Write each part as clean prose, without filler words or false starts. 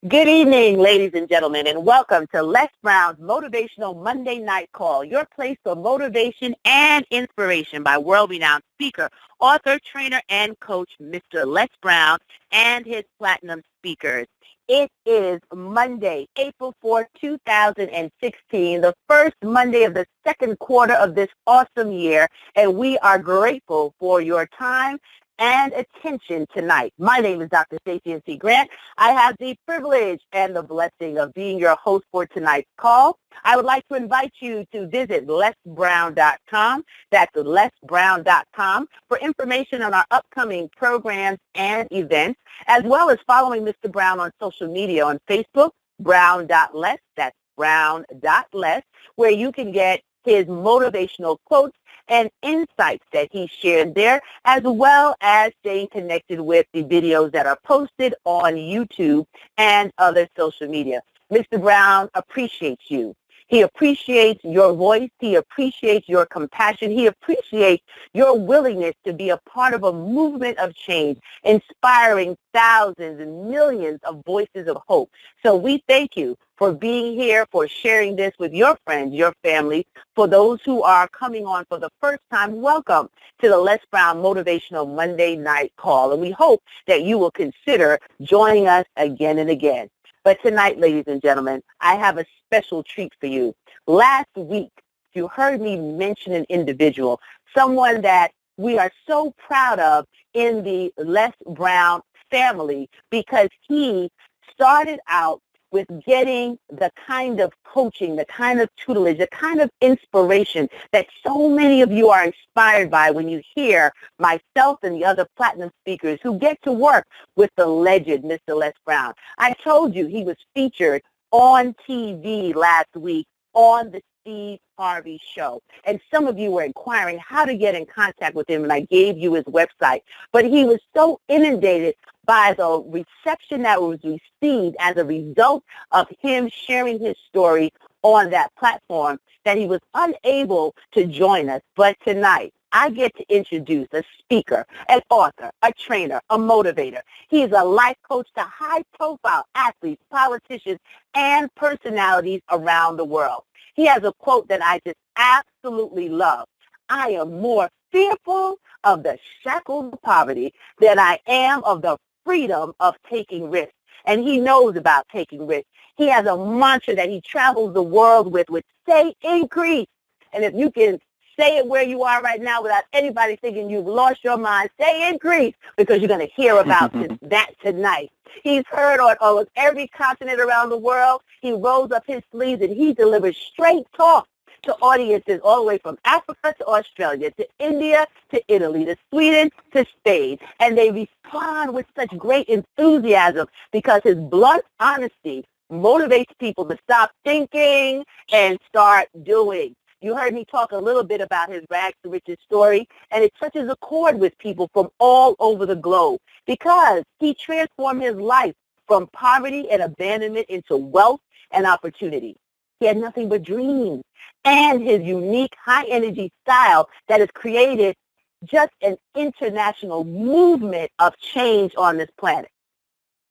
Good evening, ladies and gentlemen, and welcome to Les Brown's Motivational Monday Night Call, your place for motivation and inspiration by world-renowned speaker, author, trainer, and coach, Mr. Les Brown, and his platinum speakers. It is Monday, April 4th, 2016, the first Monday of the second quarter of this awesome year, and we are grateful for your time and attention tonight. My name is Dr. Stacey N.C. Grant. I have the privilege and the blessing of being your host for tonight's call. I would like to invite you to visit lesbrown.com. That's lesbrown.com for information on our upcoming programs and events, as well as following Mr. Brown on social media on Facebook, brown.les, that's brown.les, where you can get his motivational quotes and insights that he shared there, as well as staying connected with the videos that are posted on YouTube and other social media. Mr. Brown appreciates you. He appreciates your voice. He appreciates your compassion. He appreciates your willingness to be a part of a movement of change, inspiring thousands and millions of voices of hope. So we thank you for being here, for sharing this with your friends, your family. For those who are coming on for the first time, welcome to the Les Brown Motivational Monday Night Call. And we hope that you will consider joining us again and again. But tonight, ladies and gentlemen, I have a special treat for you. Last week, you heard me mention an individual, someone that we are so proud of in the Les Brown family, because he started out with getting the kind of coaching, the kind of tutelage, the kind of inspiration that so many of you are inspired by when you hear myself and the other platinum speakers who get to work with the legend, Mr. Les Brown. I told you he was featured on TV last week on the Steve Harvey Show. And some of you were inquiring how to get in contact with him, and I gave you his website. But he was so inundated by the reception that was received as a result of him sharing his story on that platform that he was unable to join us. But tonight, I get to introduce a speaker, an author, a trainer, a motivator. He is a life coach to high-profile athletes, politicians, and personalities around the world. He has a quote that I just absolutely love. I am more fearful of the shackles of poverty than I am of the freedom of taking risks. And he knows about taking risks. He has a mantra that he travels the world with, which say increase. And if you can say it where you are right now without anybody thinking you've lost your mind, say increase, because you're going to hear about that tonight. He's heard on almost every continent around the world. He rolls up his sleeves and he delivers straight talk to audiences all the way from Africa to Australia, to India, to Italy, to Sweden, to Spain. And they respond with such great enthusiasm because his blunt honesty motivates people to stop thinking and start doing. You heard me talk a little bit about his rags to riches story, and it touches a chord with people from all over the globe because he transformed his life from poverty and abandonment into wealth and opportunity. He had nothing but dreams, and his unique high-energy style that has created just an international movement of change on this planet.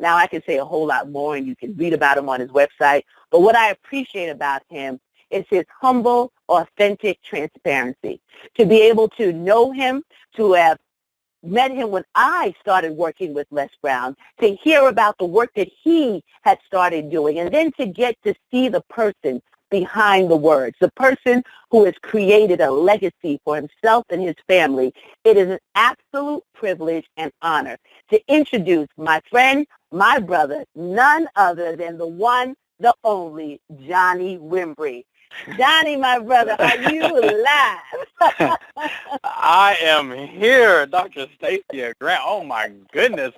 Now, I can say a whole lot more, and you can read about him on his website, but what I appreciate about him is his humble, authentic transparency. To be able to know him, to have met him when I started working with Les Brown, to hear about the work that he had started doing, and then to get to see the person behind the words, the person who has created a legacy for himself and his family. It is an absolute privilege and honor to introduce my friend, my brother, none other than the one, the only, Johnny Wimbrey. Johnny, my brother, are you alive? I am here, Dr. Stacey Grant. Oh, my goodness.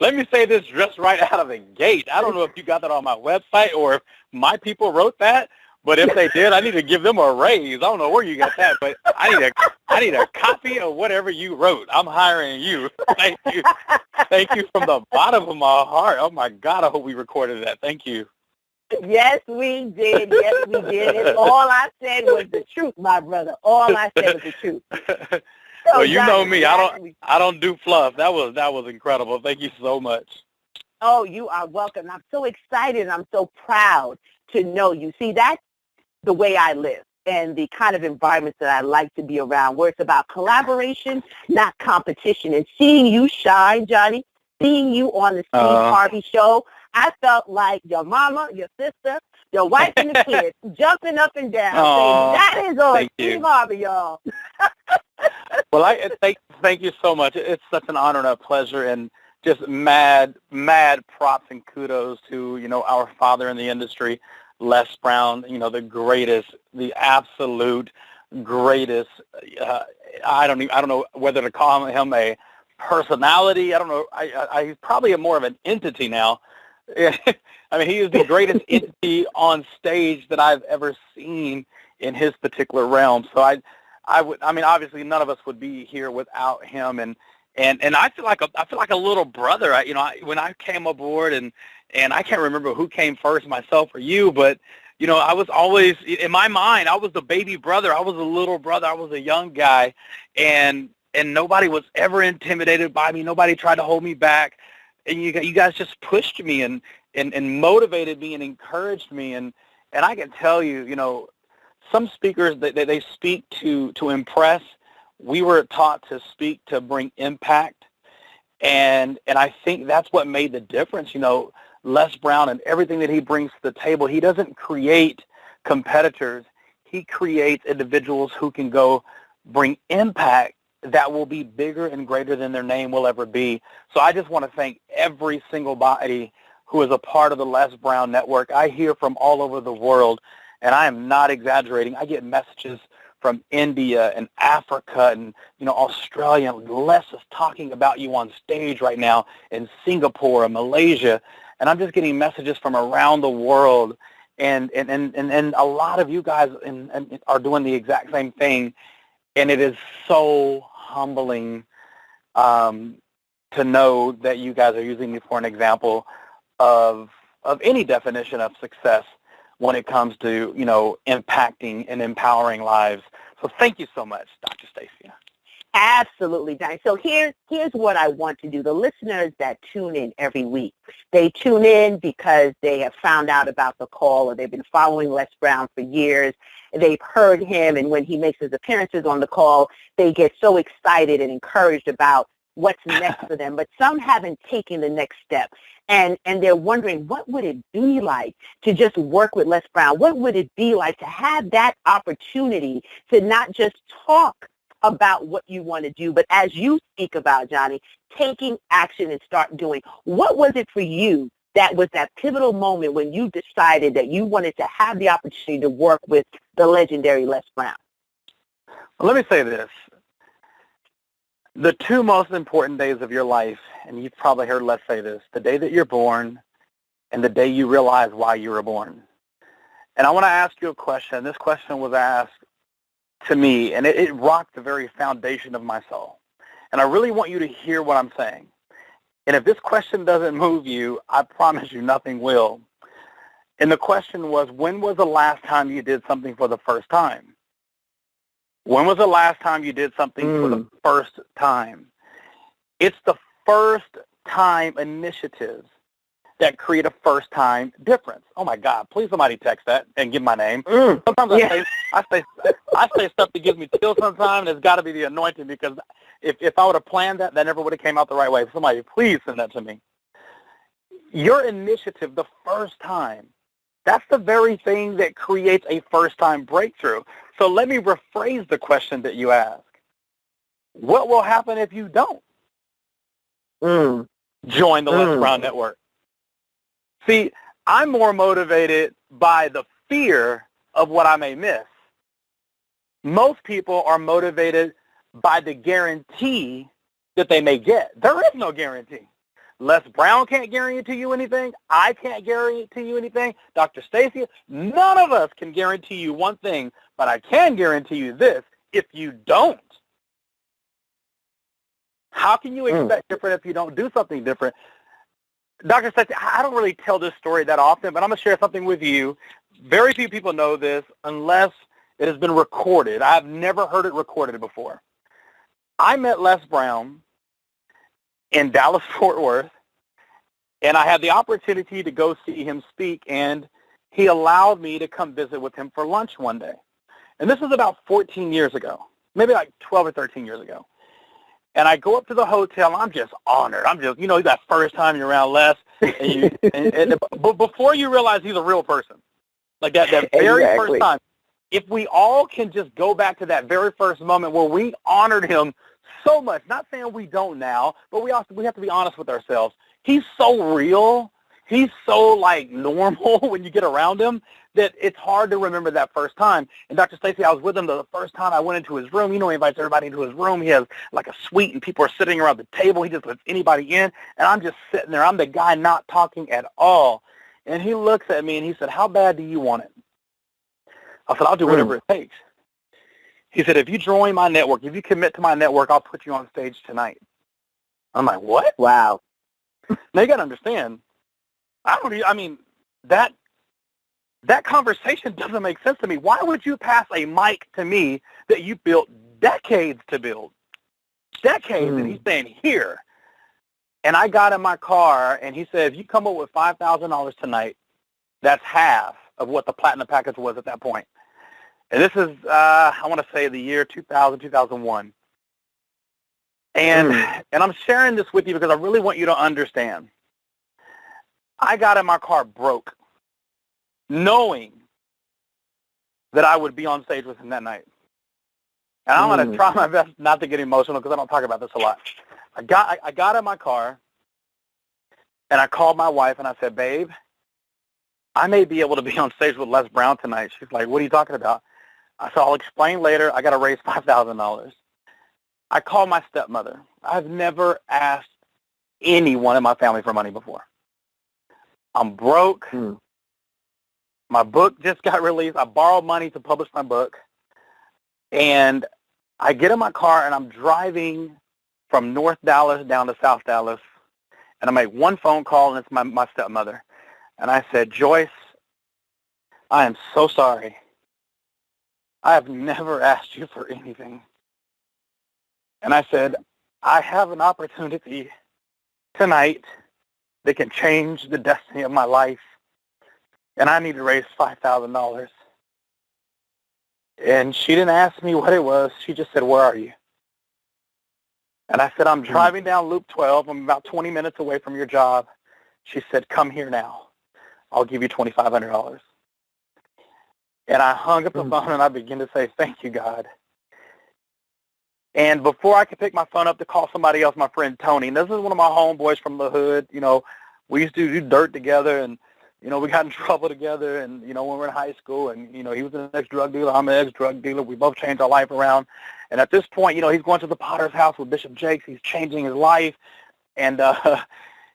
Let me say this just right out of the gate. I don't know if you got that on my website or if my people wrote that, but if they did, I need to give them a raise. I don't know where you got that, but I need a copy of whatever you wrote. I'm hiring you. Thank you. Thank you from the bottom of my heart. Oh, my God, I hope we recorded that. Thank you. Yes, we did. Yes, we did. And all I said was the truth, my brother. All I said was the truth. Well, you know me. I don't do fluff. That was incredible. Thank you so much. Oh, you are welcome. I'm so excited and I'm so proud to know you. See, that's the way I live and the kind of environments that I like to be around, where it's about collaboration, not competition. And seeing you shine, Johnny, seeing you on the Steve Harvey show, I felt like your mama, your sister, your wife, and the kids jumping up and down, saying, that is on Steve Harvey, y'all. Well, I thank you so much. It's such an honor and a pleasure, and just mad props and kudos to, our father in the industry, Les Brown, the greatest, the absolute greatest. I don't know whether to call him a personality. I don't know. He's probably more of an entity now. I mean, he is the greatest entity on stage that I've ever seen in his particular realm. So I mean, obviously none of us would be here without him, and I feel like a little brother. When I came aboard, and I can't remember who came first, myself or you, but I was always, in my mind, I was the baby brother. I was a little brother. I was a young guy, and nobody was ever intimidated by me. Nobody tried to hold me back, and you guys just pushed me and motivated me and encouraged me, and I can tell you, some speakers, they speak to impress. We were taught to speak to bring impact, and I think that's what made the difference. Les Brown and everything that he brings to the table, he doesn't create competitors. He creates individuals who can go bring impact that will be bigger and greater than their name will ever be. So I just want to thank every single body who is a part of the Les Brown Network. I hear from all over the world, and I am not exaggerating. I get messages from India and Africa and, Australia. Les is talking about you on stage right now in Singapore and Malaysia. And I'm just getting messages from around the world. And a lot of you guys are doing the exact same thing. And it is so humbling to know that you guys are using me for an example of any definition of success when it comes to, impacting and empowering lives. So thank you so much, Dr. Stacia. Absolutely, Johnny. So here's what I want to do. The listeners that tune in every week, they tune in because they have found out about the call, or they've been following Les Brown for years. They've heard him, and when he makes his appearances on the call, they get so excited and encouraged about what's next for them. But some haven't taken the next step, and they're wondering, what would it be like to just work with Les Brown? What would it be like to have that opportunity to not just talk about what you want to do, but as you speak about, Johnny, taking action and start doing? What was it for you that was that pivotal moment when you decided that you wanted to have the opportunity to work with the legendary Les Brown? Well, let me say this. The two most important days of your life, and you've probably heard Les say this, the day that you're born and the day you realize why you were born. And I want to ask you a question. This question was asked to me, and it rocked the very foundation of my soul. And I really want you to hear what I'm saying. And if this question doesn't move you, I promise you nothing will. And the question was, when was the last time you did something for the first time? When was the last time you did something for the first time? It's the first time initiatives that create a first time difference. Oh my God, please somebody text that and give my name. Sometimes I say stuff that gives me chills sometimes, and it's got to be the anointing, because if I would have planned that never would have came out the right way. Somebody please send that to me. Your initiative, the first time, that's the very thing that creates a first time breakthrough. So let me rephrase the question that you ask. What will happen if you don't join the Les Brown Network? See, I'm more motivated by the fear of what I may miss. Most people are motivated by the guarantee that they may get. There is no guarantee. Les Brown can't guarantee you anything. I can't guarantee you anything. Dr. Stacia, none of us can guarantee you one thing, but I can guarantee you this. If you don't, how can you expect different if you don't do something different? Dr. Stacia, I don't really tell this story that often, but I'm going to share something with you. Very few people know this unless it has been recorded. I've never heard it recorded before. I met Les Brown in Dallas, Fort Worth, And I had the opportunity to go see him speak, and he allowed me to come visit with him for lunch one day. And this is about 14 years ago, maybe like 12 or 13 years ago. And I go up to the hotel, and I'm just honored. I'm just, that first time you're around Les, but before you realize he's a real person, like that very first time, if we all can just go back to that very first moment where we honored him so much, not saying we don't now, but we have to be honest with ourselves. He's so real. He's so, normal when you get around him that it's hard to remember that first time. And Dr. Stacy, I was with him the first time I went into his room. He invites everybody into his room. He has, a suite, and people are sitting around the table. He just lets anybody in, and I'm just sitting there. I'm the guy not talking at all. And he looks at me, and he said, "How bad do you want it?" I said, "I'll do whatever it takes." He said, "If you join my network, if you commit to my network, I'll put you on stage tonight." I'm like, "What?" Wow. Now, you got to understand, that conversation doesn't make sense to me. Why would you pass a mic to me that you built decades to build? Decades. And he's saying, "Here." And I got in my car, and he said, "If you come up with $5,000 tonight, that's half of what the platinum package was at that point." And this is, I want to say, the year 2000, 2001. And I'm sharing this with you because I really want you to understand. I got in my car broke, knowing that I would be on stage with him that night. And I'm going to try my best not to get emotional because I don't talk about this a lot. I got in my car, and I called my wife, and I said, "Babe, I may be able to be on stage with Les Brown tonight." She's like, "What are you talking about?" I said, "I'll explain later. I got to raise $5,000. I called my stepmother. I've never asked anyone in my family for money before. I'm broke. My book just got released. I borrowed money to publish my book. And I get in my car, and I'm driving from North Dallas down to South Dallas. And I make one phone call, and it's my stepmother. And I said, "Joyce, I am so sorry. I have never asked you for anything." And I said, "I have an opportunity tonight that can change the destiny of my life, and I need to raise $5,000. And she didn't ask me what it was. She just said, "Where are you?" And I said, "I'm driving down Loop 12. I'm about 20 minutes away from your job." She said, "Come here now. I'll give you $2,500. And I hung up the phone, and I began to say, "Thank you, God." And before I could pick my phone up to call somebody else, my friend Tony, and this is one of my homeboys from the hood, we used to do dirt together, and, we got in trouble together, and, when we were in high school, and, he was an ex-drug dealer, I'm an ex-drug dealer. We both changed our life around. And at this point, he's going to the Potter's house with Bishop Jakes. He's changing his life, and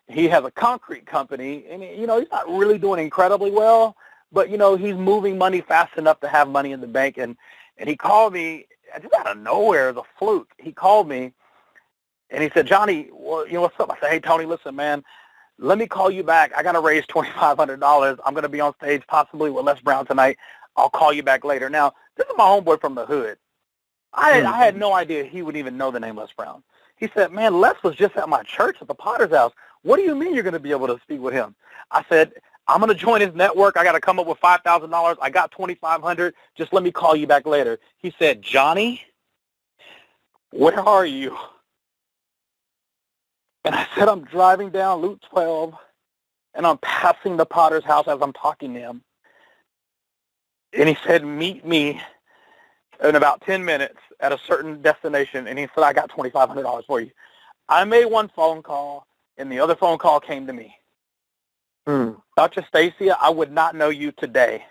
he has a concrete company, and, he's not really doing incredibly well, but, he's moving money fast enough to have money in the bank. And he called me just out of nowhere, as a fluke. He called me, and he said, "Johnny, well, what's up?" I said, "Hey, Tony, listen, man, let me call you back. I got to raise $2,500. I'm going to be on stage possibly with Les Brown tonight. I'll call you back later." Now, this is my homeboy from the hood. I had no idea he would even know the name Les Brown. He said, "Man, Les was just at my church at the Potter's house. What do you mean you're going to be able to speak with him?" I said, "I'm going to join his network. I got to come up with $5,000. I got $2,500. Just let me call you back later." He said, "Johnny, where are you?" And I said, "I'm driving down Loop 12, and I'm passing the Potter's house as I'm talking to him." And he said, "Meet me in about 10 minutes at a certain destination." And he said, "I got $2,500 for you." I made one phone call, and the other phone call came to me. Dr. Stacy, I would not know you today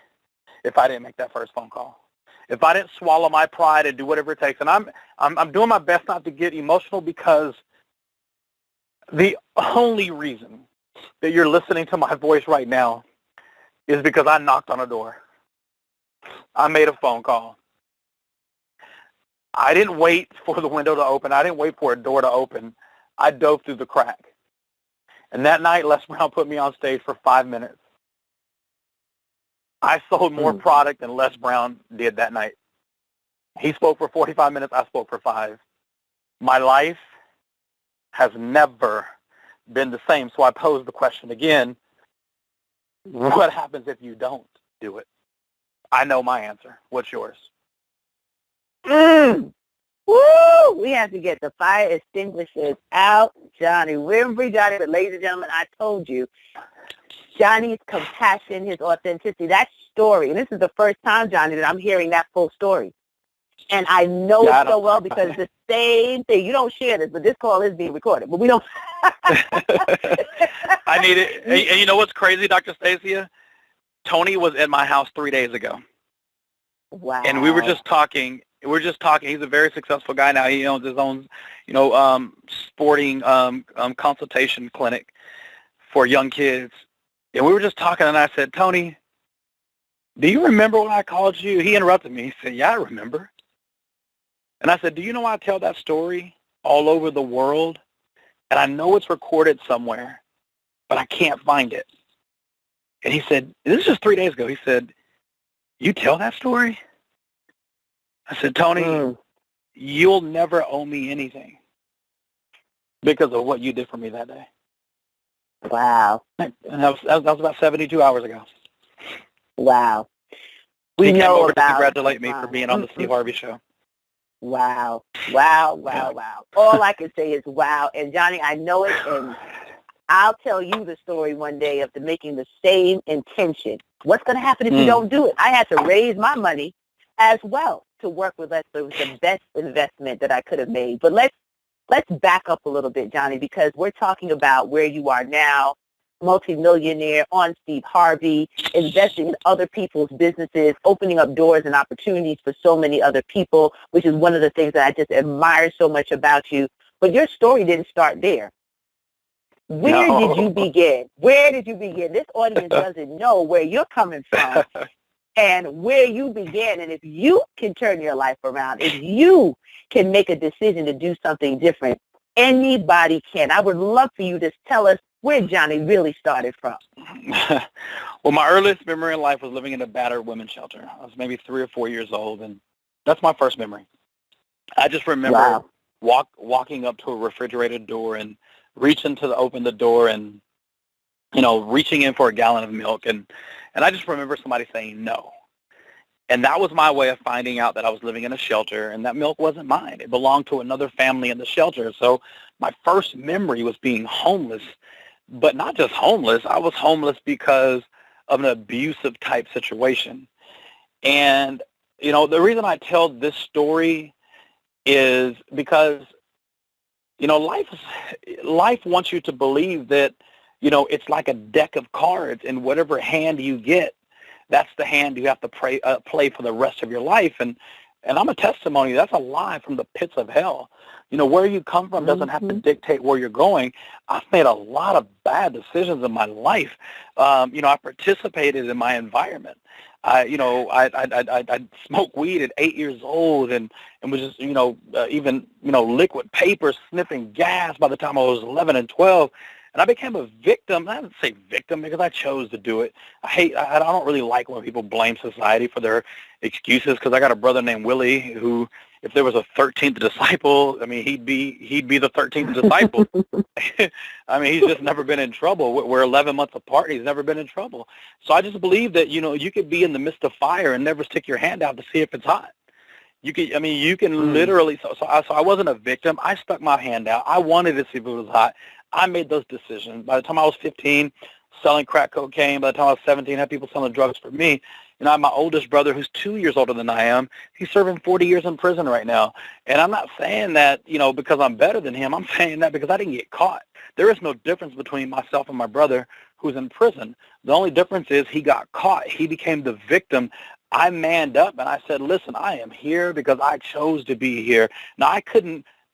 if I didn't make that first phone call. If I didn't swallow my pride and do whatever it takes. And I'm doing my best not to get emotional, because the only reason that you're listening to my voice right now is because I knocked on a door. I made a phone call. I didn't wait for the window to open. I didn't wait for a door to open. I dove through the crack. And that night, Les Brown put me on stage for 5 minutes. I sold more product than Les Brown did that night. He spoke for 45 minutes. I spoke for 5. My life has never been the same. So I pose the question again, what happens if you don't do it? I know my answer. What's yours? Woo! We have to get the fire extinguishers out, Johnny Wimbrey. Johnny, but ladies and gentlemen, I told you, Johnny's compassion, his authenticity, that story, and this is the first time, Johnny, that I'm hearing that full story. And I know it so well because the same thing. You don't share this, but this call is being recorded. But we don't. I need it. And you know what's crazy, Dr. Stacia? Tony was at my house 3 days ago. Wow. And we were just talking. He's a very successful guy now. He owns his own, sporting consultation clinic for young kids. And we were just talking, and I said, Tony, do you remember when I called you? He interrupted me. He said, yeah, I remember. And I said, do you know I tell that story all over the world? And I know it's recorded somewhere, but I can't find it. And he said, this is just 3 days ago. He said, you tell that story? I said, Tony, you'll never owe me anything because of what you did for me that day. Wow. And that was about 72 hours ago. Wow. He came over to congratulate me for being on the Steve Harvey Show. Wow. Wow, wow, wow. All I can say is wow. And, Johnny, I know it, and I'll tell you the story one day of making the same intention. What's going to happen if you don't do it? I had to raise my money as well to work with us. It was the best investment that I could have made. But let's back up a little bit, Johnny, because we're talking about where you are now, multimillionaire, on Steve Harvey, investing in other people's businesses, opening up doors and opportunities for so many other people, which is one of the things that I just admire so much about you. But your story didn't start there. Where did you begin? Where did you begin? This audience doesn't know where you're coming from and where you began. And if you can turn your life around, if you can make a decision to do something different, anybody can. I would love for you to tell us where Johnny really started from. Well, my earliest memory in life was living in a battered women's shelter. I was maybe 3 or 4 years old, and that's my first memory. I just remember walking up to a refrigerated door and reaching to open the door and, reaching in for a gallon of milk. And I just remember somebody saying no. And that was my way of finding out that I was living in a shelter, and that milk wasn't mine. It belonged to another family in the shelter. So my first memory was being homeless, but not just homeless. I was homeless because of an abusive type situation. And, the reason I tell this story is because, life wants you to believe that, it's like a deck of cards, and whatever hand you get, that's the hand you have to play for the rest of your life. And I'm a testimony. That's a lie from the pits of hell. Where you come from doesn't have to dictate where you're going. I've made a lot of bad decisions in my life. I participated in my environment. I smoked weed at 8 years old and was just, even liquid paper, sniffing gas by the time I was 11 and 12. And I became a victim. I don't say victim because I chose to do it. I don't really like when people blame society for their excuses, because I got a brother named Willie who, if there was a 13th disciple, he'd be the 13th disciple. He's just never been in trouble. We're 11 months apart, and he's never been in trouble. So I just believe that, you could be in the midst of fire and never stick your hand out to see if it's hot. You can literally, so I wasn't a victim. I stuck my hand out. I wanted to see if it was hot. I made those decisions. By the time I was 15, selling crack cocaine. By the time I was 17, I had people selling drugs for me. I have my oldest brother who's 2 years older than I am. He's serving 40 years in prison right now. And I'm not saying that, because I'm better than him. I'm saying that because I didn't get caught. There is no difference between myself and my brother who's in prison. The only difference is he got caught. He became the victim. I manned up and I said, listen, I am here because I chose to be here. Now,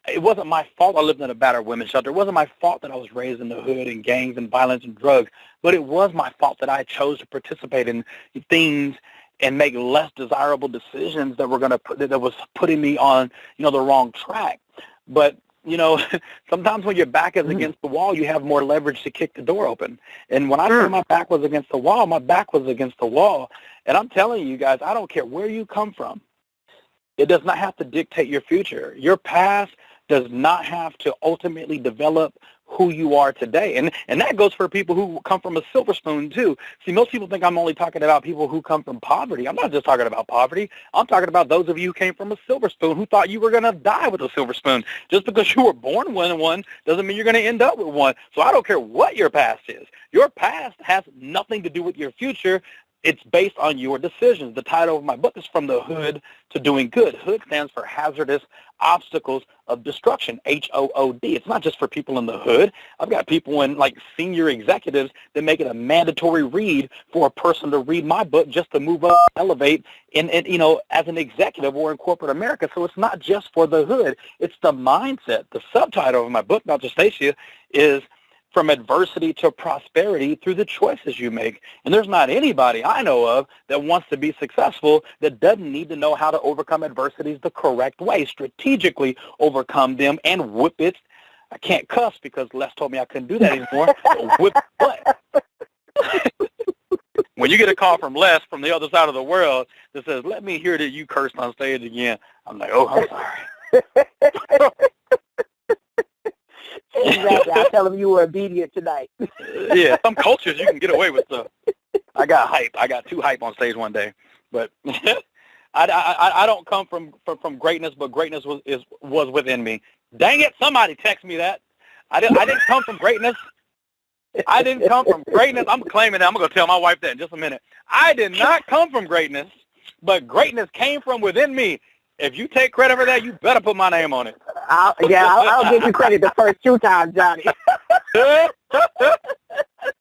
it wasn't my fault I lived in a battered women's shelter. It wasn't my fault that I was raised in the hood and gangs and violence and drugs, but it was my fault that I chose to participate in things and make less desirable decisions that was putting me on, the wrong track. But, sometimes when your back is against the wall, you have more leverage to kick the door open. And when I say my back was against the wall, my back was against the wall. And I'm telling you guys, I don't care where you come from. It does not have to dictate your future. Your past does not have to ultimately develop who you are today. And that goes for people who come from a silver spoon too. See, most people think I'm only talking about people who come from poverty. I'm not just talking about poverty. I'm talking about those of you who came from a silver spoon who thought you were going to die with a silver spoon. Just because you were born with one doesn't mean you're going to end up with one. So I don't care what your past is. Your past has nothing to do with your future. It's based on your decisions. The title of my book is From the Hood to Doing Good. Hood stands for Hazardous Obstacles of Destruction, H-O-O-D. It's not just for people in the hood. I've got people in, like, senior executives that make it a mandatory read for a person to read my book just to move up, elevate, as an executive or in corporate America. So it's not just for the hood. It's the mindset. The subtitle of my book, Dr. Stacia, is From Adversity to Prosperity Through the Choices You Make. And there's not anybody I know of that wants to be successful that doesn't need to know how to overcome adversities the correct way, strategically overcome them and whip it. I can't cuss because Les told me I couldn't do that anymore. Whip butt. When you get a call from Les from the other side of the world that says, let me hear that you cursed on stage again, I'm like, oh, I'm sorry. Exactly. I tell him you were obedient tonight. Yeah, some cultures you can get away with stuff. I got hype. I got too hype on stage one day, but I don't come from greatness, but greatness was within me. Dang it! Somebody text me that. I didn't come from greatness. I didn't come from greatness. I'm claiming that. I'm going to tell my wife that in just a minute. I did not come from greatness, but greatness came from within me. If you take credit for that, you better put my name on it. I'll give you credit the first 2 times, Johnny.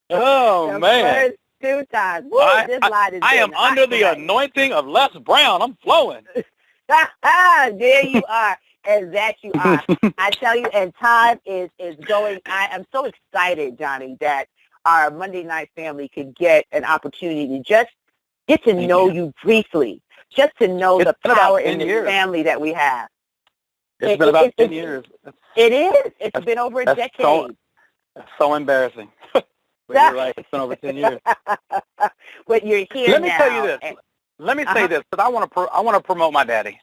Oh, the man. First 2 times. Woo, I am under the anointing of Les Brown. I'm flowing. There you are. And that you are. I tell you, and time is going. I am so excited, Johnny, that our Monday night family could get an opportunity to just get to know you briefly. Just to know the power in the family that we have. It's been about 10 years. It is. It's been over a decade. That's so embarrassing. But you're right. It's been over 10 years. But you're here now. Let me tell you this. Let me say this, because I want to promote my daddy.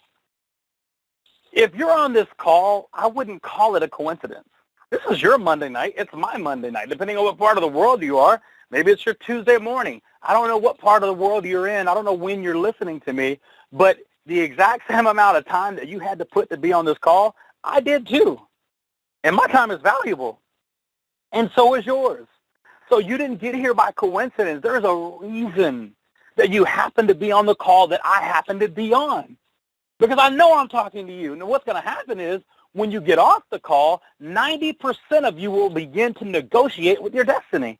If you're on this call, I wouldn't call it a coincidence. This is your Monday night. It's my Monday night. Depending on what part of the world you are, maybe it's your Tuesday morning. I don't know what part of the world you're in. I don't know when you're listening to me, but the exact same amount of time that you had to put to be on this call, I did too. And my time is valuable. And so is yours. So you didn't get here by coincidence. There's a reason that you happen to be on the call that I happen to be on. Because I know I'm talking to you. And what's going to happen is when you get off the call, 90% of you will begin to negotiate with your destiny.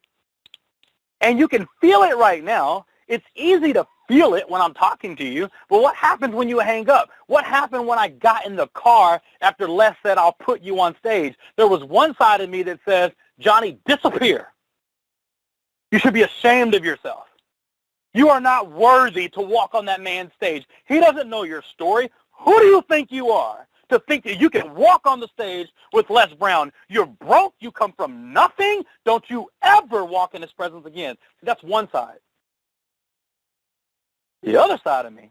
And you can feel it right now. It's easy to feel it when I'm talking to you. But what happens when you hang up? What happened when I got in the car after Les said, I'll put you on stage? There was one side of me that says, Johnny, disappear. You should be ashamed of yourself. You are not worthy to walk on that man's stage. He doesn't know your story. Who do you think you are to think that you can walk on the stage with Les Brown? You're broke. You come from nothing. Don't you ever walk in his presence again. That's one side. The other side of me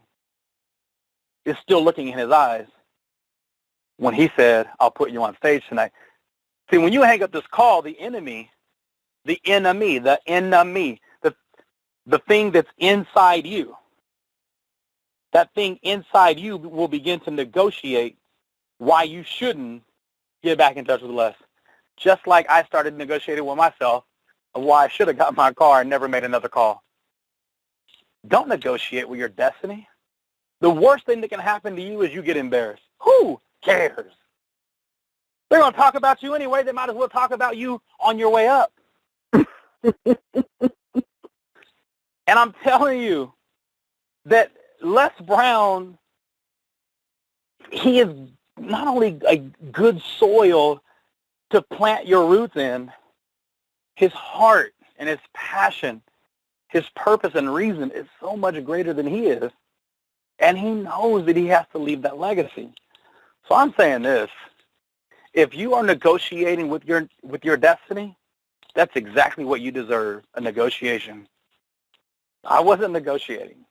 is still looking in his eyes when he said, I'll put you on stage tonight. See, when you hang up this call, the enemy, the thing that's inside you, that thing inside you will begin to negotiate why you shouldn't get back in touch with Les. Just like I started negotiating with myself of why I should have got my car and never made another call. Don't negotiate with your destiny. The worst thing that can happen to you is you get embarrassed. Who cares? They're going to talk about you anyway. They might as well talk about you on your way up. And I'm telling you that Les Brown, he is not only a good soil to plant your roots in, his heart and his passion, his purpose and reason is so much greater than he is. And he knows that he has to leave that legacy. So I'm saying this. If you are negotiating with your destiny, that's exactly what you deserve, a negotiation. I wasn't negotiating.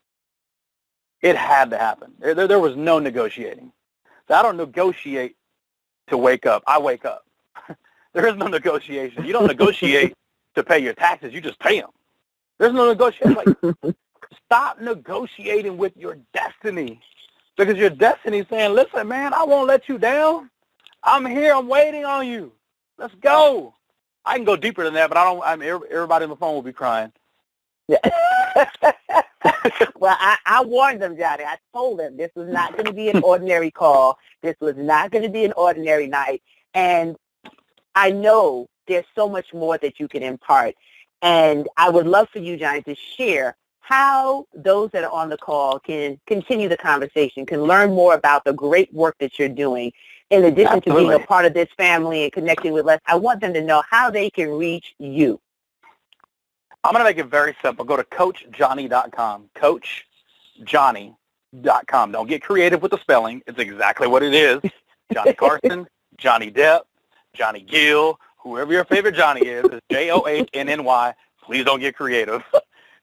It had to happen. There was no negotiating. So I don't negotiate to wake up. I wake up. There is no negotiation. You don't negotiate to pay your taxes. You just pay them. There's no negotiation. Like, stop negotiating with your destiny, because your destiny is saying, listen, man, I won't let you down. I'm here. I'm waiting on you. Let's go. I can go deeper than that, but everybody on the phone will be crying. Yeah. Well, I warned them, Johnny. I told them this was not going to be an ordinary call. This was not going to be an ordinary night. And I know there's so much more that you can impart. And I would love for you, Johnny, to share how those that are on the call can continue the conversation, can learn more about the great work that you're doing. In addition to being a part of this family and connecting with us, I want them to know how they can reach you. I'm going to make it very simple. Go to CoachJohnny.com, CoachJohnny.com. Don't get creative with the spelling. It's exactly what it is. Johnny Carson, Johnny Depp, Johnny Gill, whoever your favorite Johnny is Johnnny. Please don't get creative.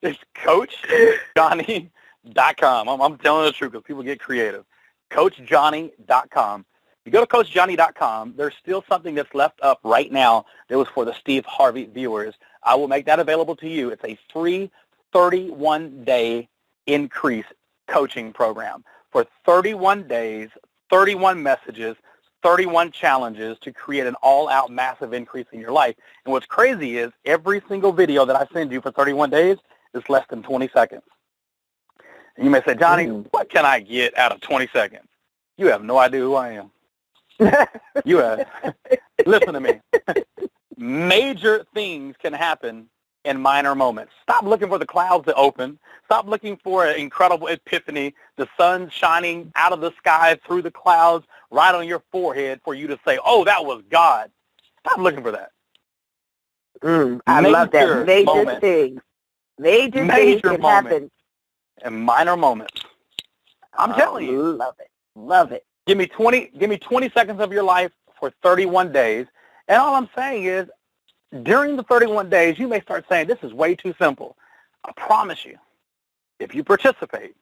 It's CoachJohnny.com. I'm telling the truth because people get creative. CoachJohnny.com. You go to CoachJohnny.com, there's still something that's left up right now that was for the Steve Harvey viewers. I will make that available to you. It's a free 31-day increase coaching program for 31 days, 31 messages, 31 challenges to create an all-out massive increase in your life. And what's crazy is every single video that I send you for 31 days is less than 20 seconds. And you may say, Johnny, what can I get out of 20 seconds? You have no idea who I am. You have. Listen to me. Major things can happen in minor moments. Stop looking for the clouds to open. Stop looking for an incredible epiphany, the sun shining out of the sky through the clouds right on your forehead for you to say, oh, that was God. Stop looking for that. I love that. Major things. Major things can happen. And minor moments. I'm telling you. Love it. Love it. Give me 20 seconds of your life for 31 days. And all I'm saying is, during the 31 days, you may start saying, this is way too simple. I promise you, if you participate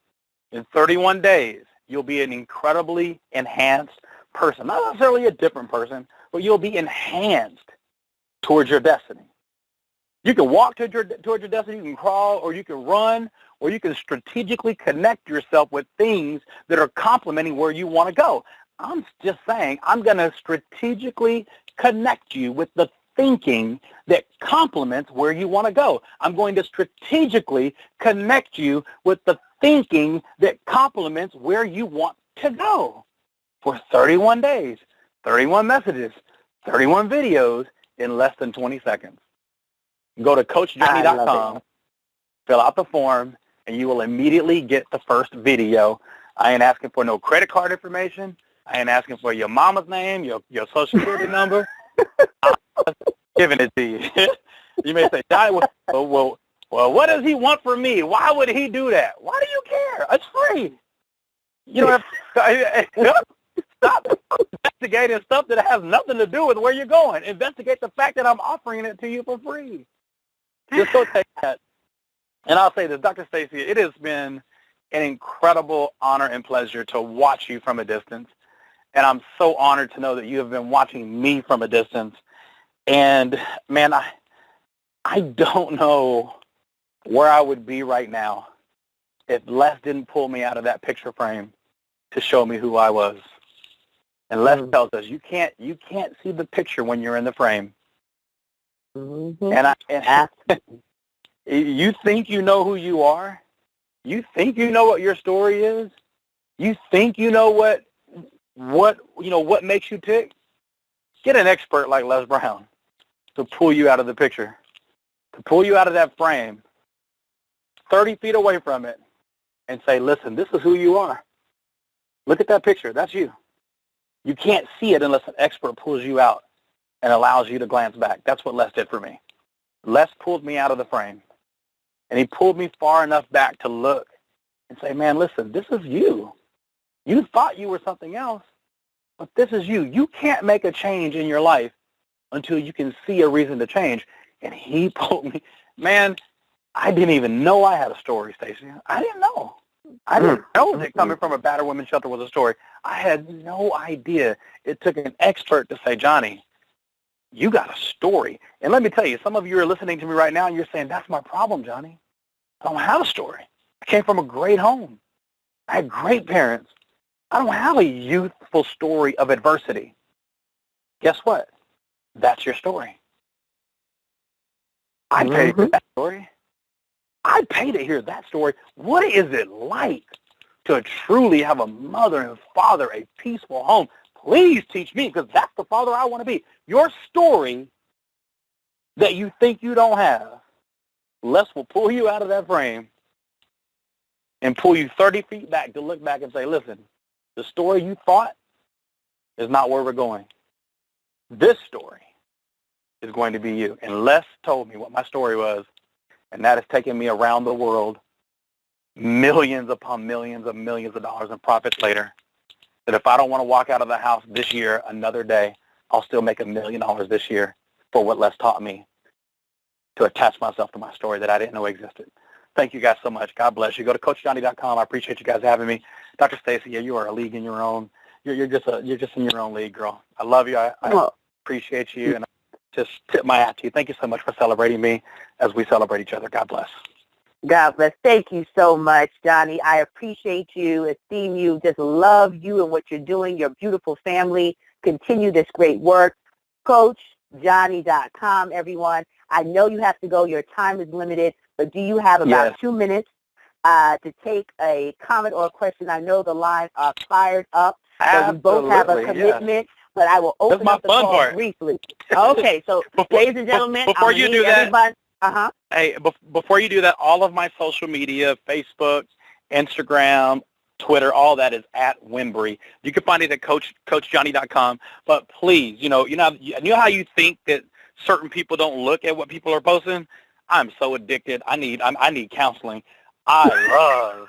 in 31 days, you'll be an incredibly enhanced person. Not necessarily a different person, but you'll be enhanced towards your destiny. You can walk towards your destiny, you can crawl, or you can run, or you can strategically connect yourself with things that are complementing where you want to go. I'm just saying, I'm going to strategically connect you with the thinking that complements where you want to go. I'm going to strategically connect you with the thinking that complements where you want to go for 31 days, 31 messages, 31 videos in less than 20 seconds. Go to CoachJohnny.com, fill out the form, and you will immediately get the first video. I ain't asking for no credit card information. I ain't asking for your mama's name, your social security number. I'm giving it to you. You may say, Johnny, well, what does he want from me? Why would he do that? Why do you care? It's free. You don't have to stop investigating stuff that has nothing to do with where you're going. Investigate the fact that I'm offering it to you for free. Just go take that. And I'll say this, Dr. Stacy, it has been an incredible honor and pleasure to watch you from a distance. And I'm so honored to know that you have been watching me from a distance. And, man, I don't know where I would be right now if Les didn't pull me out of that picture frame to show me who I was. And Les tells us you can't see the picture when you're in the frame. Mm-hmm. And you think you know who you are? You think you know what your story is? You think you know what makes you tick? Get an expert like Les Brown to pull you out of the picture, to pull you out of that frame, 30 feet away from it, and say, listen, this is who you are. Look at that picture. That's you. You can't see it unless an expert pulls you out and allows you to glance back. That's what Les did for me. Les pulled me out of the frame, and he pulled me far enough back to look and say, man, listen, this is you. You thought you were something else, but this is you. You can't make a change in your life until you can see a reason to change. And he pulled me. Man, I didn't even know I had a story, Stacey. I didn't know. I didn't know that coming from a battered women's shelter was a story. I had no idea. It took an expert to say, Johnny, You got a story. And let me tell you, some of you are listening to me right now and you're saying, that's my problem, Johnny. I don't have a story. I came from a great home. I had great parents. I don't have a youthful story of adversity. Guess what? That's your story. I'd pay to hear that story. I'd pay to hear that story. What is it like to truly have a mother and father, a peaceful home? Please teach me, because that's the father I want to be. Your story that you think you don't have, Les will pull you out of that frame and pull you 30 feet back to look back and say, listen, the story you thought is not where we're going. This story is going to be you. And Les told me what my story was, and that has taken me around the world, millions upon millions of dollars in profits later, that if I don't want to walk out of the house this year, another day, I'll still make $1 million this year for what Les taught me to attach myself to my story that I didn't know existed. Thank you guys so much. God bless you. Go to CoachJohnny.com. I appreciate you guys having me. Dr. Stacy, yeah, you are a league in your own. You're just in your own league, girl. I love you. I appreciate you, and I just tip my hat to you. Thank you so much for celebrating me as we celebrate each other. God bless. God bless. Thank you so much, Johnny. I appreciate you, esteem you, just love you and what you're doing, your beautiful family. Continue this great work. CoachJohnny.com, everyone. I know you have to go. Your time is limited, but do you have about 2 minutes to take a comment or a question? I know the lines are fired up. So we both have a commitment, but I will open up the call briefly. Okay, so ladies and gentlemen, before you do that, uh-huh. Hey, before you do that, all of my social media, Facebook, Instagram, Twitter, all that is at Wimbrey. You can find it at CoachJohnny.com. But please, you know how you think that certain people don't look at what people are posting? I'm so addicted. I need counseling. I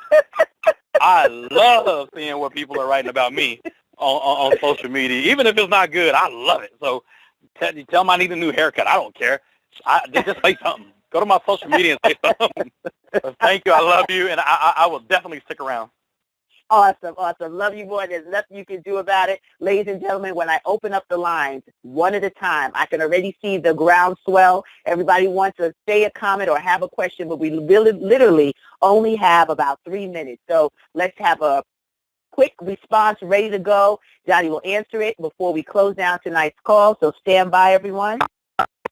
love seeing what people are writing about me on social media. Even if it's not good, I love it. So tell them I need a new haircut. I don't care. Just say something. Go to my social media and say something. Thank you. I love you, and I will definitely stick around. Awesome. Love you more. There's nothing you can do about it. Ladies and gentlemen, when I open up the lines one at a time, I can already see the groundswell. Everybody wants to say a comment or have a question, but we literally only have about 3 minutes. So let's have a quick response ready to go. Johnny will answer it before we close down tonight's call, so stand by, everyone.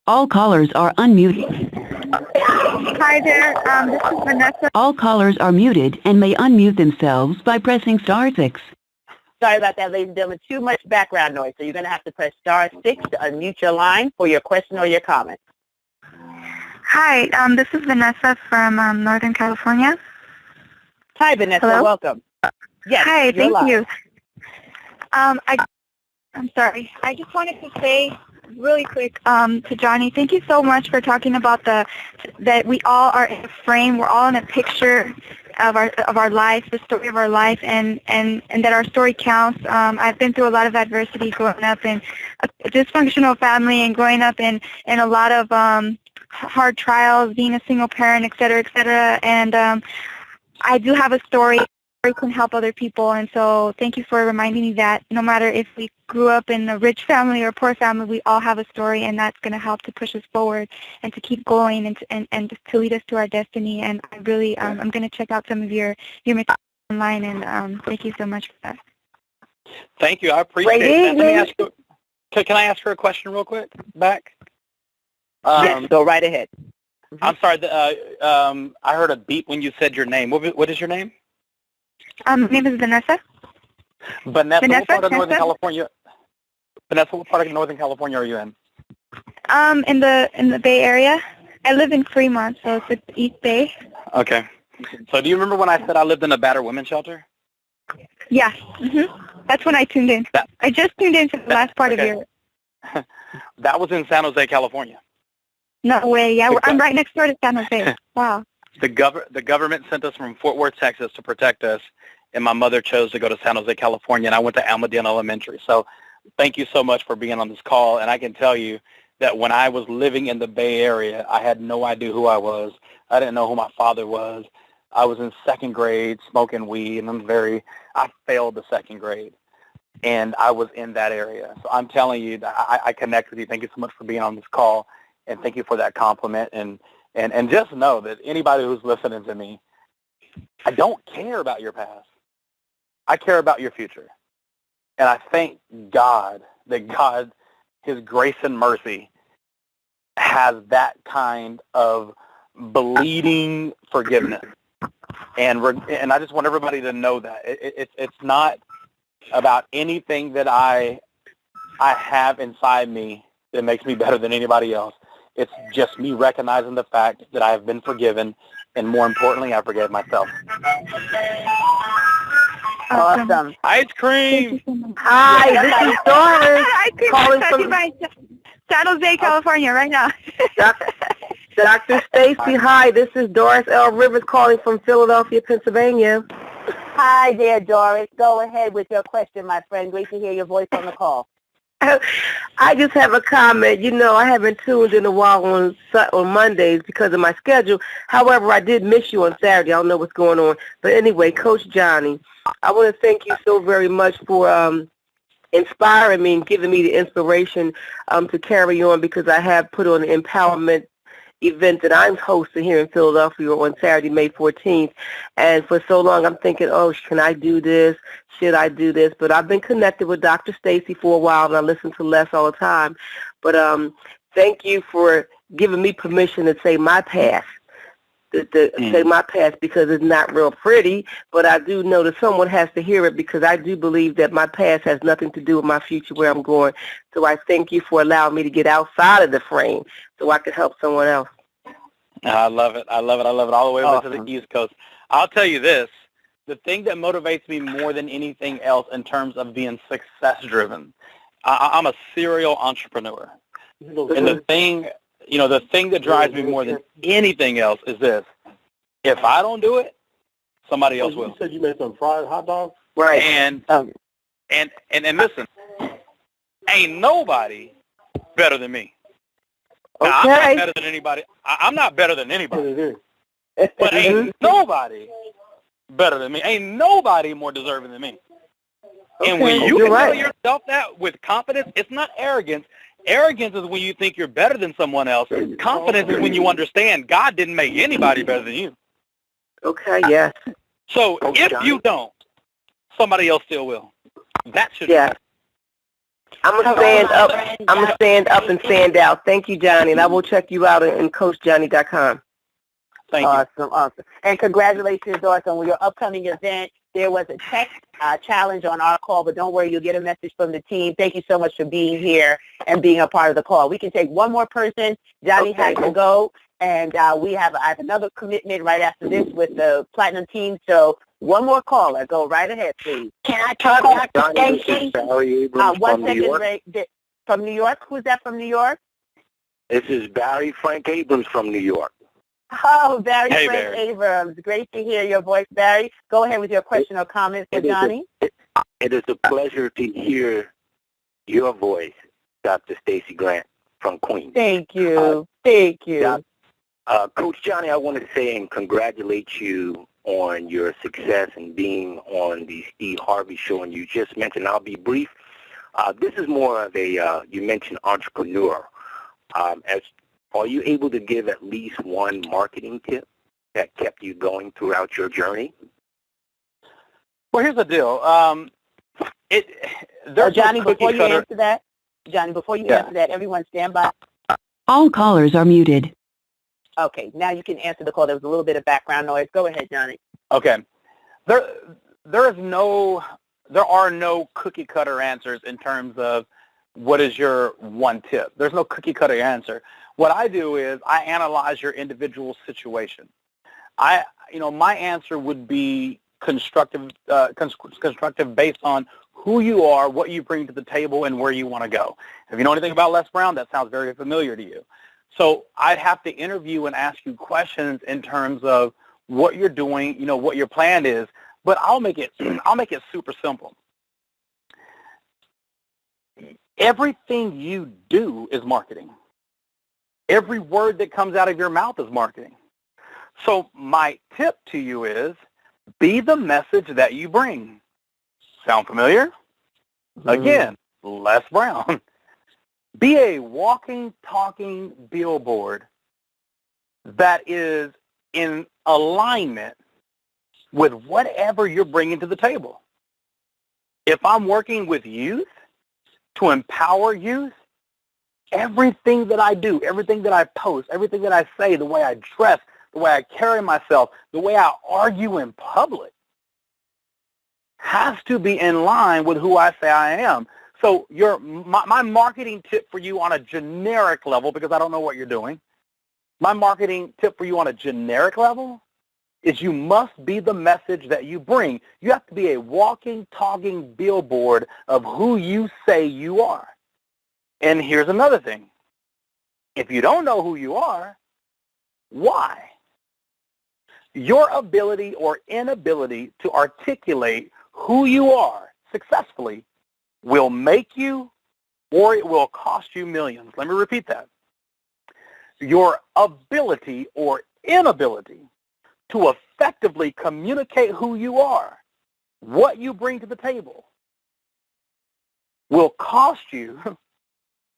All callers are unmuted. Hi there, this is Vanessa. All callers are muted and may unmute themselves by pressing *6. Sorry about that, ladies and gentlemen. Too much background noise, so you're going to have to press *6 to unmute your line for your question or your comment. Hi, this is Vanessa from Northern California. Hi, Vanessa. Hello? Welcome. Yes. Hi, thank live. you. I'm sorry. I just wanted to say really quick to Johnny, thank you so much for talking about that we all are in a frame, we're all in a picture of our life, the story of our life, and that our story counts. I've been through a lot of adversity growing up in a dysfunctional family and growing up in a lot of hard trials, being a single parent, et cetera, and I do have a story. It can help other people, and so thank you for reminding me that no matter if we grew up in a rich family or a poor family, we all have a story, and that's going to help to push us forward and to keep going and to lead us to our destiny. And I really, I'm going to check out some of your material online, and thank you so much for that. Thank you. I appreciate it. Let me ask you, can I ask her a question real quick back? Yes, go right ahead. I'm sorry. I heard a beep when you said your name. What is your name? My name is Vanessa. Vanessa, what part of Northern California? Vanessa, what part of Northern California are you in? In the Bay Area. I live in Fremont, so it's the East Bay. Okay. So do you remember when I said I lived in a battered women's shelter? Yeah. That's when I tuned in. I just tuned in to the last part of your... That was in San Jose, California. No way. Yeah, I'm right next door to San Jose. Wow. The government sent us from Fort Worth, Texas to protect us, and my mother chose to go to San Jose, California, and I went to Almadena Elementary. So thank you so much for being on this call, and I can tell you that when I was living in the Bay Area, I had no idea who I was. I didn't know who my father was. I was in second grade smoking weed, and I failed the second grade. and I was in that area. So I'm telling you that I connect with you. Thank you so much for being on this call, and thank you for that compliment. And just know that anybody who's listening to me, I don't care about your past. I care about your future. And I thank God that God, His grace and mercy, has that kind of bleeding forgiveness. And I just want everybody to know that. It's not about anything that I have inside me that makes me better than anybody else. It's just me recognizing the fact that I have been forgiven, and more importantly, I forgave myself. Awesome. Ice cream. Hi, this is Doris calling from San Jose, California, right now. Dr. Stacy. Hi, this is Doris L. Rivers calling from Philadelphia, Pennsylvania. Hi there, Doris. Go ahead with your question, my friend. Great to hear your voice on the call. I just have a comment. You know, I haven't tuned in a while on Mondays because of my schedule. However, I did miss you on Saturday. I don't know what's going on. But anyway, Coach Johnny, I want to thank you so very much for inspiring me and giving me the inspiration to carry on, because I have put on an empowerment event that I'm hosting here in Philadelphia on Saturday, May 14th. And for so long, I'm thinking, oh, can I do this? Should I do this? But I've been connected with Dr. Stacy for a while, and I listen to Les all the time. But thank you for giving me permission to say my past, say my past, because it's not real pretty. But I do know that someone has to hear it, because I do believe that my past has nothing to do with my future, where I'm going. So I thank you for allowing me to get outside of the frame so I can help someone else. I love it. I love it. I love it. All the way over to the East Coast. I'll tell you this. The thing that motivates me more than anything else in terms of being success-driven, I'm a serial entrepreneur. And the thing that drives me more than anything else is this. If I don't do it, somebody else will. You said you made some fried hot dogs? Right. And listen, ain't nobody better than me. Now, Okay. I'm not better than anybody. I'm not better than anybody. But ain't nobody better than me. Ain't nobody more deserving than me. Okay. And when you You're can right. tell yourself that with confidence, it's not arrogance. Arrogance is when you think you're better than someone else. Confidence is when you understand God didn't make anybody better than you. Okay, yes. So if you don't, somebody else still will. That should Yeah. I'm going to stand up. I'm going to stand up and stand out. Thank you, Johnny, and I will check you out on CoachJohnny.com. Thank you. Awesome. And congratulations, Doris, on your upcoming event. There was a text challenge on our call, but don't worry, you'll get a message from the team. Thank you so much for being here and being a part of the call. We can take one more person. Johnny has to go, and I have another commitment right after this with the Platinum team. So one more caller. Go right ahead, please. Can I talk about the Stacy? Barry Abrams One from New second, York. Ray. From New York? Who's that from New York? This is Barry Frank Abrams from New York. Oh, Barry Hey, Frank Barry. Abrams. Great to hear your voice, Barry. Go ahead with your question or comment for Johnny. It is a pleasure to hear your voice, Dr. Stacy Grant from Queens. Thank you. Thank you. Coach Johnny, I want to say and congratulate you on your success and being on the Steve Harvey show. And you just mentioned, I'll be brief, this is more of a, you mentioned entrepreneur. Are you able to give at least one marketing tip that kept you going throughout your journey? Well, here's the deal. Johnny, before you answer that, everyone stand by. All callers are muted. Okay, now you can answer the call. There was a little bit of background noise. Go ahead, Johnny. Okay. There are no cookie cutter answers in terms of what is your one tip. There's no cookie cutter answer. What I do is I analyze your individual situation. My answer would be constructive based on who you are, what you bring to the table, and where you want to go. If you know anything about Les Brown, that sounds very familiar to you. So I'd have to interview and ask you questions in terms of what you're doing, what your plan is, but I'll make it super simple. Everything you do is marketing. Every word that comes out of your mouth is marketing. So my tip to you is be the message that you bring. Sound familiar? Again, Les Brown. Be a walking, talking billboard that is in alignment with whatever you're bringing to the table. If I'm working with youth to empower youth, everything that I do, everything that I post, everything that I say, the way I dress, the way I carry myself, the way I argue in public has to be in line with who I say I am. So my marketing tip for you on a generic level, because I don't know what you're doing, my marketing tip for you on a generic level is you must be the message that you bring. You have to be a walking, talking billboard of who you say you are. And here's another thing. If you don't know who you are, why? Your ability or inability to articulate who you are successfully will make you or it will cost you millions. Let me repeat that. Your ability or inability to effectively communicate who you are, what you bring to the table, will cost you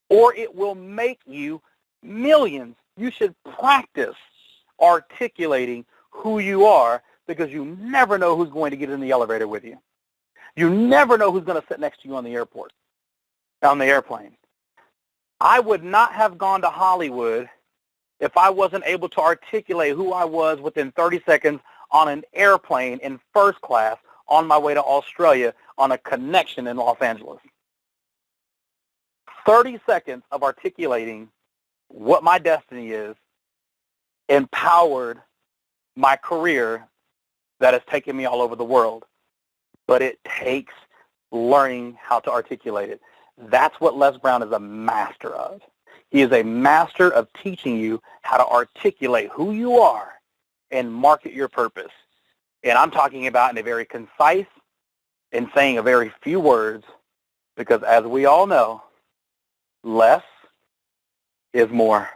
or it will make you millions. You should practice articulating who you are because you never know who's going to get in the elevator with you. You never know who's going to sit next to you on the airplane. I would not have gone to Hollywood if I wasn't able to articulate who I was within 30 seconds on an airplane in first class on my way to Australia on a connection in Los Angeles. 30 seconds of articulating what my destiny is empowered my career that has taken me all over the world. But it takes learning how to articulate it. That's what Les Brown is a master of. He is a master of teaching you how to articulate who you are and market your purpose. And I'm talking about in a very concise and saying a very few words because as we all know, less is more.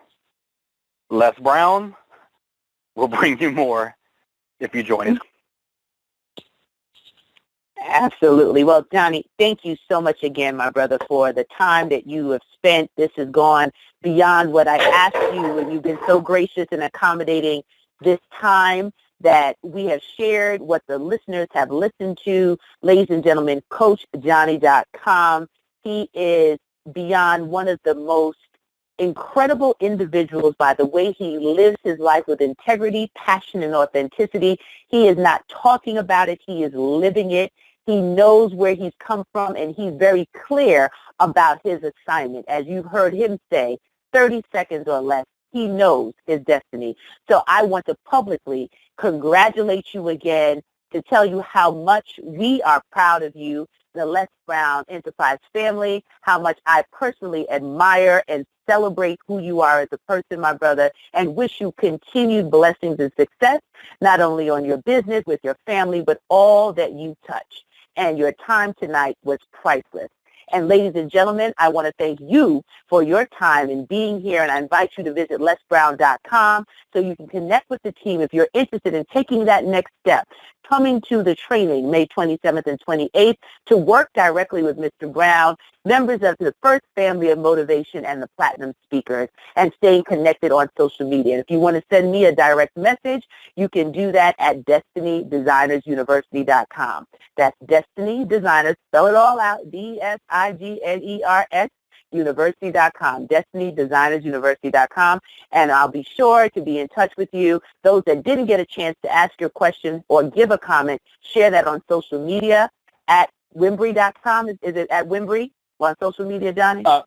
Les Brown will bring you more if you join us. Absolutely. Well, Johnny, thank you so much again, my brother, for the time that you have spent. This has gone beyond what I asked you, and you've been so gracious in accommodating this time that we have shared, what the listeners have listened to. Ladies and gentlemen, CoachJohnny.com. He is beyond one of the most incredible individuals by the way he lives his life with integrity, passion, and authenticity. He is not talking about it. He is living it. He knows where he's come from, and he's very clear about his assignment. As you've heard him say, 30 seconds or less, he knows his destiny. So I want to publicly congratulate you again, to tell you how much we are proud of you, the Les Brown Enterprise family, how much I personally admire and celebrate who you are as a person, my brother, and wish you continued blessings and success, not only on your business, with your family, but all that you touch. And your time tonight was priceless. And ladies and gentlemen, I want to thank you for your time in being here, and I invite you to visit lesbrown.com so you can connect with the team if you're interested in taking that next step, coming to the training May 27th and 28th to work directly with Mr. Brown, members of the First Family of Motivation and the Platinum Speakers, and staying connected on social media. And if you want to send me a direct message, you can do that at DestinyDesignersUniversity.com. That's Destiny Designers, spell it all out, DSIGNERS, University.com, DestinyDesignersUniversity.com, and I'll be sure to be in touch with you. Those that didn't get a chance to ask your question or give a comment, share that on social media at Wimbrey.com. Is it at Wimbrey on social media, Johnny? Yeah,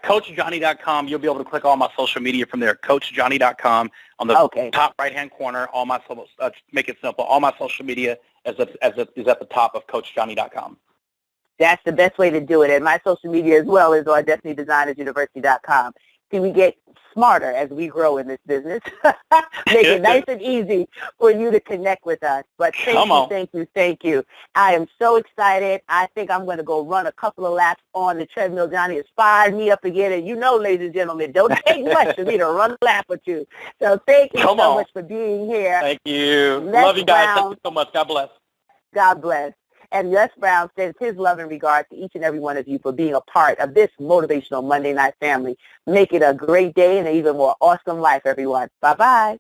CoachJohnny.com. You'll be able to click all my social media from there. CoachJohnny.com on the top right-hand corner. All my make it simple. All my social media is at the top of CoachJohnny.com. That's the best way to do it. And my social media as well is on DestinyDesignersUniversity.com. See, we get smarter as we grow in this business. Make it nice and easy for you to connect with us. But thank you. I am so excited. I think I'm going to go run a couple of laps on the treadmill. Johnny has fired me up again. And you know, ladies and gentlemen, don't take much for me to run a lap with you. So thank you so much for being here. Thank you. Love you guys. Thank you so much. God bless. God bless. And Les Brown sends his love and regard to each and every one of you for being a part of this motivational Monday night family. Make it a great day and an even more awesome life, everyone. Bye-bye.